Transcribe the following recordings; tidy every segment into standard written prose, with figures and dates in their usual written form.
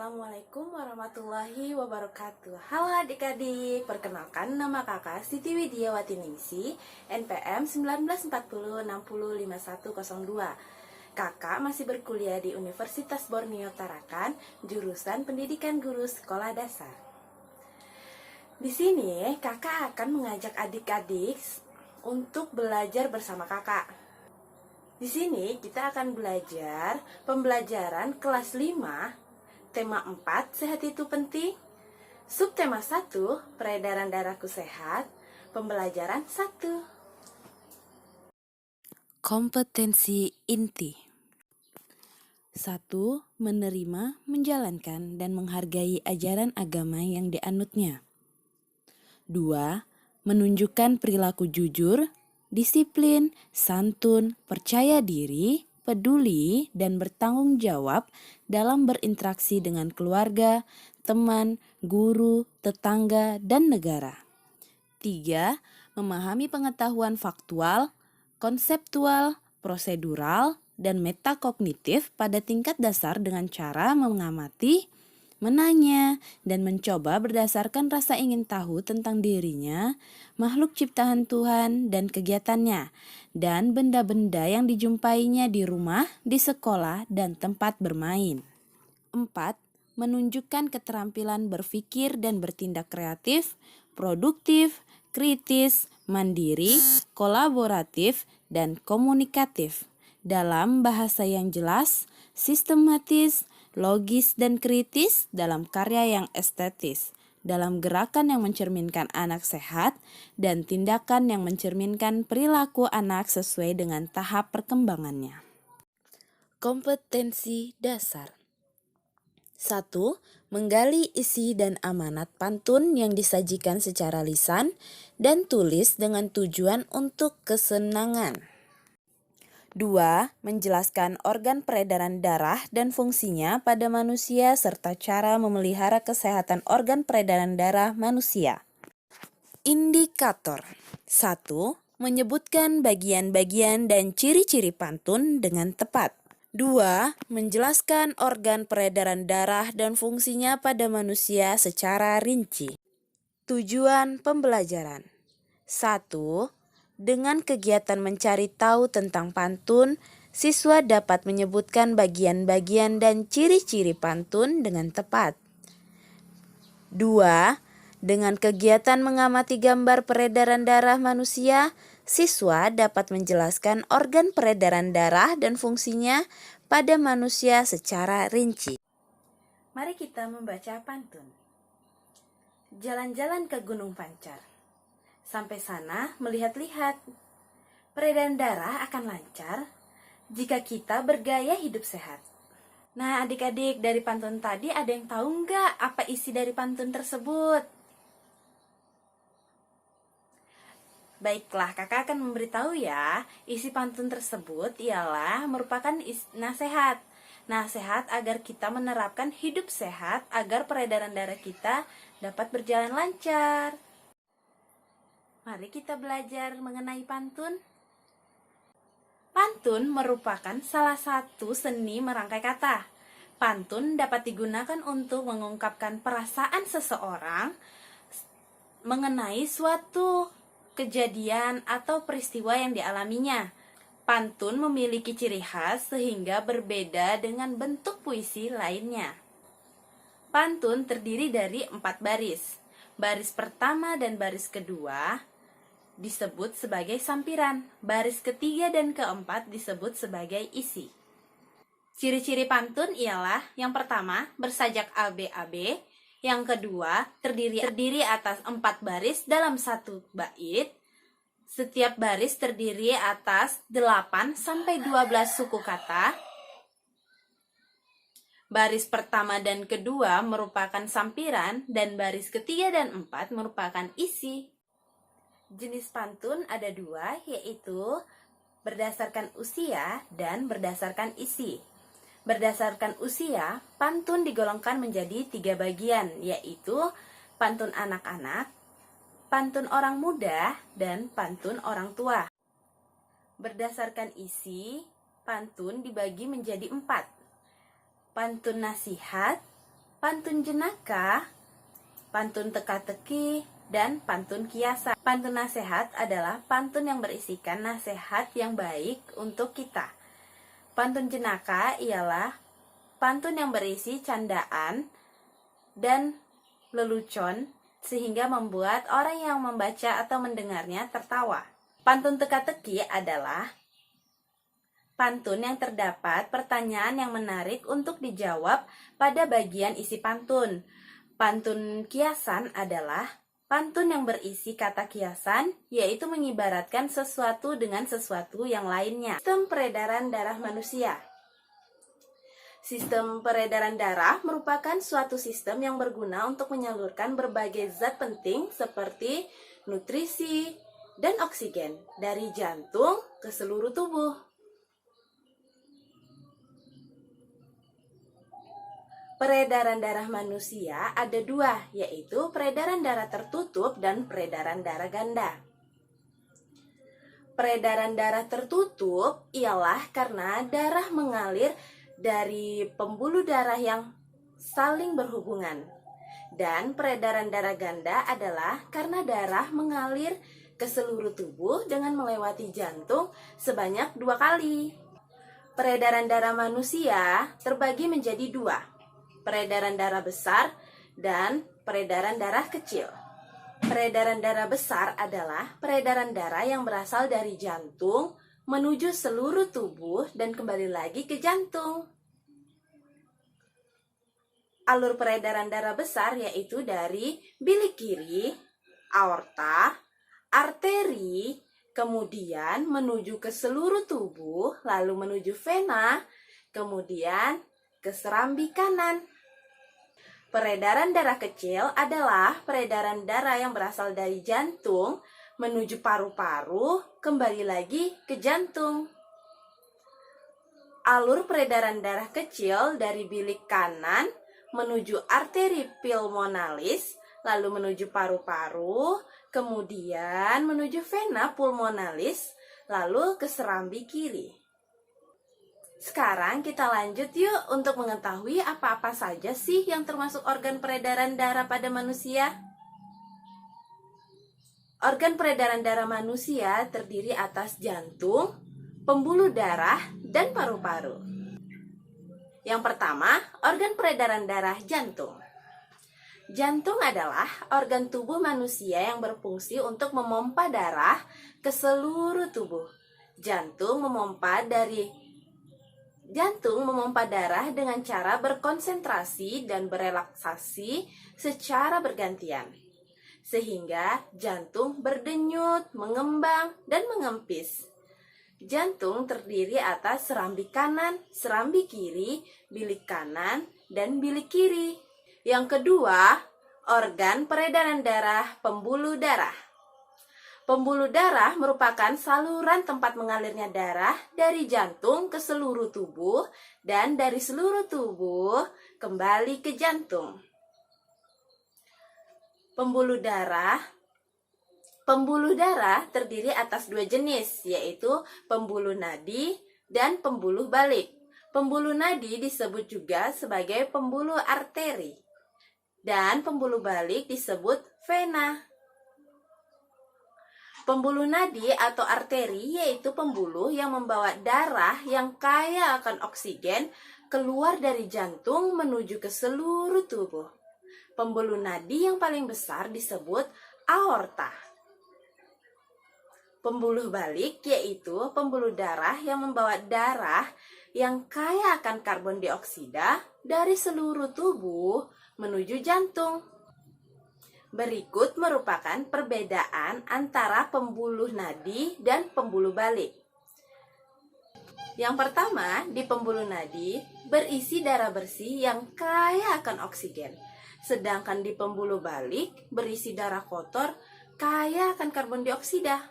Assalamualaikum warahmatullahi wabarakatuh. Halo adik-adik, perkenalkan nama kakak Siti Widiawati Ningsi, NPM 1940605102. Kakak masih berkuliah di Universitas Borneo Tarakan, jurusan Pendidikan Guru Sekolah Dasar. Di sini kakak akan mengajak adik-adik untuk belajar bersama kakak. Di sini kita akan belajar pembelajaran kelas 5, tema 4, sehat itu penting. Subtema 1, peredaran darahku sehat. Pembelajaran 1. Kompetensi inti. 1. Menerima, menjalankan, dan menghargai ajaran agama yang dianutnya. 2. Menunjukkan perilaku jujur, disiplin, santun, percaya diri, peduli, dan bertanggung jawab dalam berinteraksi dengan keluarga, teman, guru, tetangga, dan negara. 3. Memahami pengetahuan faktual, konseptual, prosedural, dan metakognitif pada tingkat dasar dengan cara mengamati, menanya, dan mencoba berdasarkan rasa ingin tahu tentang dirinya, makhluk ciptaan Tuhan dan kegiatannya, dan benda-benda yang dijumpainya di rumah, di sekolah, dan tempat bermain. 4. Menunjukkan keterampilan berpikir dan bertindak kreatif, produktif, kritis, mandiri, kolaboratif, dan komunikatif dalam bahasa yang jelas, sistematis, logis dan kritis, dalam karya yang estetis, dalam gerakan yang mencerminkan anak sehat, dan tindakan yang mencerminkan perilaku anak sesuai dengan tahap perkembangannya. Kompetensi dasar. 1. Menggali isi dan amanat pantun yang disajikan secara lisan dan tulis dengan tujuan untuk kesenangan. 2. Menjelaskan organ peredaran darah dan fungsinya pada manusia serta cara memelihara kesehatan organ peredaran darah manusia. Indikator. 1. Menyebutkan bagian-bagian dan ciri-ciri pantun dengan tepat. 2. Menjelaskan organ peredaran darah dan fungsinya pada manusia secara rinci. Tujuan pembelajaran. 1. Dengan kegiatan mencari tahu tentang pantun, siswa dapat menyebutkan bagian-bagian dan ciri-ciri pantun dengan tepat. 2. Dengan kegiatan mengamati gambar peredaran darah manusia, siswa dapat menjelaskan organ peredaran darah dan fungsinya pada manusia secara rinci. Mari kita membaca pantun. Jalan-jalan ke Gunung Pancar. Sampai sana melihat-lihat. Peredaran darah akan lancar jika kita bergaya hidup sehat. Nah adik-adik, dari pantun tadi ada yang tahu nggak apa isi dari pantun tersebut? Baiklah, kakak akan memberitahu ya. Isi pantun tersebut ialah merupakan nasihat. Nasihat agar kita menerapkan hidup sehat agar peredaran darah kita dapat berjalan lancar. Mari kita belajar mengenai pantun. Pantun merupakan salah satu seni merangkai kata. Pantun dapat digunakan untuk mengungkapkan perasaan seseorang mengenai suatu kejadian atau peristiwa yang dialaminya. Pantun memiliki ciri khas sehingga berbeda dengan bentuk puisi lainnya. Pantun terdiri dari 4 baris. Baris pertama dan baris kedua disebut sebagai sampiran. Baris ketiga dan keempat disebut sebagai isi. Ciri-ciri pantun ialah yang pertama bersajak ABAB, yang kedua terdiri atas 4 baris dalam satu bait. Setiap baris terdiri atas 8 sampai 12 suku kata. Baris pertama dan kedua merupakan sampiran dan baris ketiga dan 4 merupakan isi. Jenis pantun ada 2, yaitu berdasarkan usia dan berdasarkan isi. Berdasarkan usia, pantun digolongkan menjadi 3 bagian, yaitu pantun anak-anak, pantun orang muda, dan pantun orang tua. Berdasarkan isi, pantun dibagi menjadi 4. Pantun nasihat, pantun jenaka, pantun teka-teki, dan pantun kiasan. Pantun nasihat adalah pantun yang berisikan nasihat yang baik untuk kita. Pantun jenaka ialah pantun yang berisi candaan dan lelucon sehingga membuat orang yang membaca atau mendengarnya tertawa. Pantun teka-teki adalah pantun yang terdapat pertanyaan yang menarik untuk dijawab pada bagian isi pantun. Pantun kiasan adalah pantun yang berisi kata kiasan, yaitu mengibaratkan sesuatu dengan sesuatu yang lainnya. Sistem peredaran darah manusia. Sistem peredaran darah merupakan suatu sistem yang berguna untuk menyalurkan berbagai zat penting seperti nutrisi dan oksigen dari jantung ke seluruh tubuh. Peredaran darah manusia ada dua, yaitu peredaran darah tertutup dan peredaran darah ganda. Peredaran darah tertutup ialah karena darah mengalir dari pembuluh darah yang saling berhubungan. Dan peredaran darah ganda adalah karena darah mengalir ke seluruh tubuh dengan melewati jantung sebanyak 2 kali. Peredaran darah manusia terbagi menjadi 2. Peredaran darah besar dan peredaran darah kecil. Peredaran darah besar adalah peredaran darah yang berasal dari jantung menuju seluruh tubuh dan kembali lagi ke jantung. Alur peredaran darah besar yaitu dari bilik kiri, aorta, arteri, kemudian menuju ke seluruh tubuh, lalu menuju vena, kemudian ke serambi kanan. Peredaran darah kecil adalah peredaran darah yang berasal dari jantung menuju paru-paru, kembali lagi ke jantung. Alur peredaran darah kecil dari bilik kanan menuju arteri pulmonalis, lalu menuju paru-paru, kemudian menuju vena pulmonalis, lalu ke serambi kiri. Sekarang kita lanjut yuk untuk mengetahui apa-apa saja sih yang termasuk organ peredaran darah pada manusia. Organ peredaran darah manusia terdiri atas jantung, pembuluh darah, dan paru-paru. Yang pertama, organ peredaran darah jantung. Jantung adalah organ tubuh manusia yang berfungsi untuk memompa darah ke seluruh tubuh. Jantung memompa darah dengan cara berkonsentrasi dan berelaksasi secara bergantian, sehingga jantung berdenyut, mengembang, dan mengempis. Jantung terdiri atas serambi kanan, serambi kiri, bilik kanan, dan bilik kiri. Yang kedua, organ peredaran darah pembuluh darah. Pembuluh darah merupakan saluran tempat mengalirnya darah dari jantung ke seluruh tubuh dan dari seluruh tubuh kembali ke jantung. Pembuluh darah terdiri atas 2 jenis, yaitu pembuluh nadi dan pembuluh balik. Pembuluh nadi disebut juga sebagai pembuluh arteri dan pembuluh balik disebut vena. Pembuluh nadi atau arteri yaitu pembuluh yang membawa darah yang kaya akan oksigen keluar dari jantung menuju ke seluruh tubuh. Pembuluh nadi yang paling besar disebut aorta. Pembuluh balik yaitu pembuluh darah yang membawa darah yang kaya akan karbon dioksida dari seluruh tubuh menuju jantung. Berikut merupakan perbedaan antara pembuluh nadi dan pembuluh balik. Yang pertama, di pembuluh nadi berisi darah bersih yang kaya akan oksigen. Sedangkan di pembuluh balik berisi darah kotor kaya akan karbon dioksida.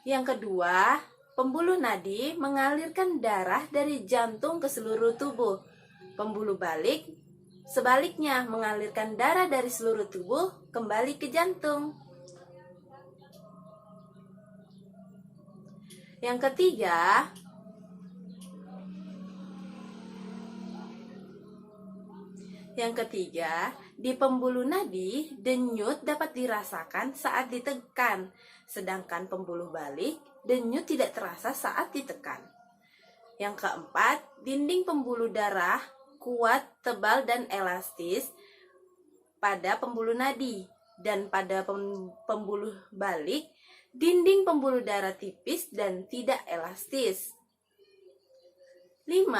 Yang kedua, pembuluh nadi mengalirkan darah dari jantung ke seluruh tubuh. Pembuluh balik sebaliknya, mengalirkan darah dari seluruh tubuh kembali ke jantung. Yang ketiga, Yang ketiga, di pembuluh nadi, denyut dapat dirasakan saat ditekan, sedangkan pembuluh balik, denyut tidak terasa saat ditekan. Yang keempat, dinding pembuluh darah kuat, tebal, dan elastis pada pembuluh nadi, dan pada pembuluh balik, dinding pembuluh darah tipis dan tidak elastis. 5.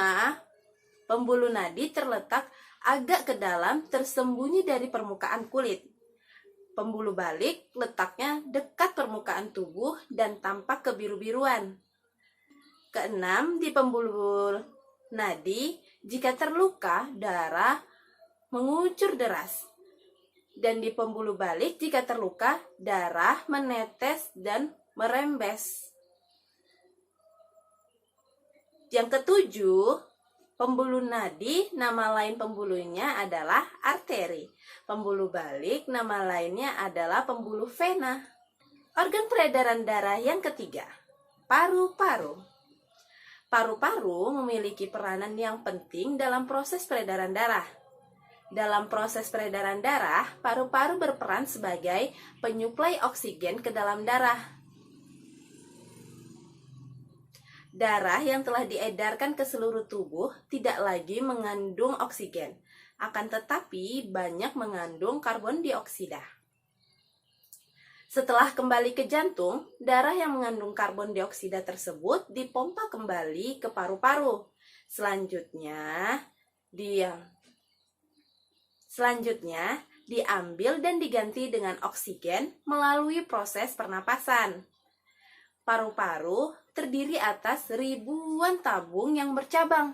Pembuluh nadi terletak agak ke dalam, tersembunyi dari permukaan kulit. Pembuluh balik letaknya dekat permukaan tubuh dan tampak kebiru-biruan. Keenam, di pembuluh nadi, jika terluka, darah mengucur deras. Dan di pembuluh balik, jika terluka, darah menetes dan merembes. Yang ketujuh, pembuluh nadi, nama lain pembuluhnya adalah arteri. Pembuluh balik, nama lainnya adalah pembuluh vena. Organ peredaran darah yang ketiga, paru-paru. Paru-paru memiliki peranan yang penting dalam proses peredaran darah. Dalam proses peredaran darah, paru-paru berperan sebagai penyuplai oksigen ke dalam darah. Darah yang telah diedarkan ke seluruh tubuh tidak lagi mengandung oksigen, akan tetapi banyak mengandung karbon dioksida. Setelah kembali ke jantung, darah yang mengandung karbon dioksida tersebut dipompa kembali ke paru-paru. Selanjutnya diambil dan diganti dengan oksigen melalui proses pernapasan. Paru-paru terdiri atas ribuan tabung yang bercabang.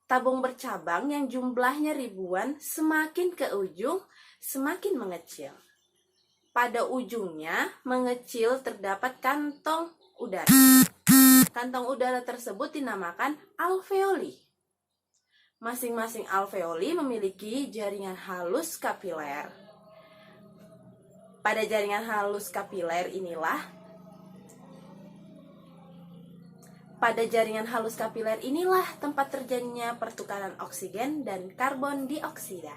Tabung bercabang yang jumlahnya ribuan, semakin ke ujung, semakin mengecil. Pada ujungnya mengecil terdapat kantong udara. Kantong udara tersebut dinamakan alveoli. Masing-masing alveoli memiliki jaringan halus kapiler. Pada jaringan halus kapiler inilah tempat terjadinya pertukaran oksigen dan karbon dioksida.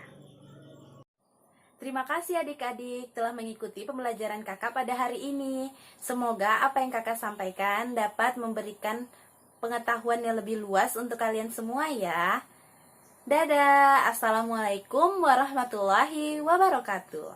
Terima kasih adik-adik telah mengikuti pembelajaran kakak pada hari ini. Semoga apa yang kakak sampaikan dapat memberikan pengetahuan yang lebih luas untuk kalian semua ya. Dadah, Assalamualaikum warahmatullahi wabarakatuh.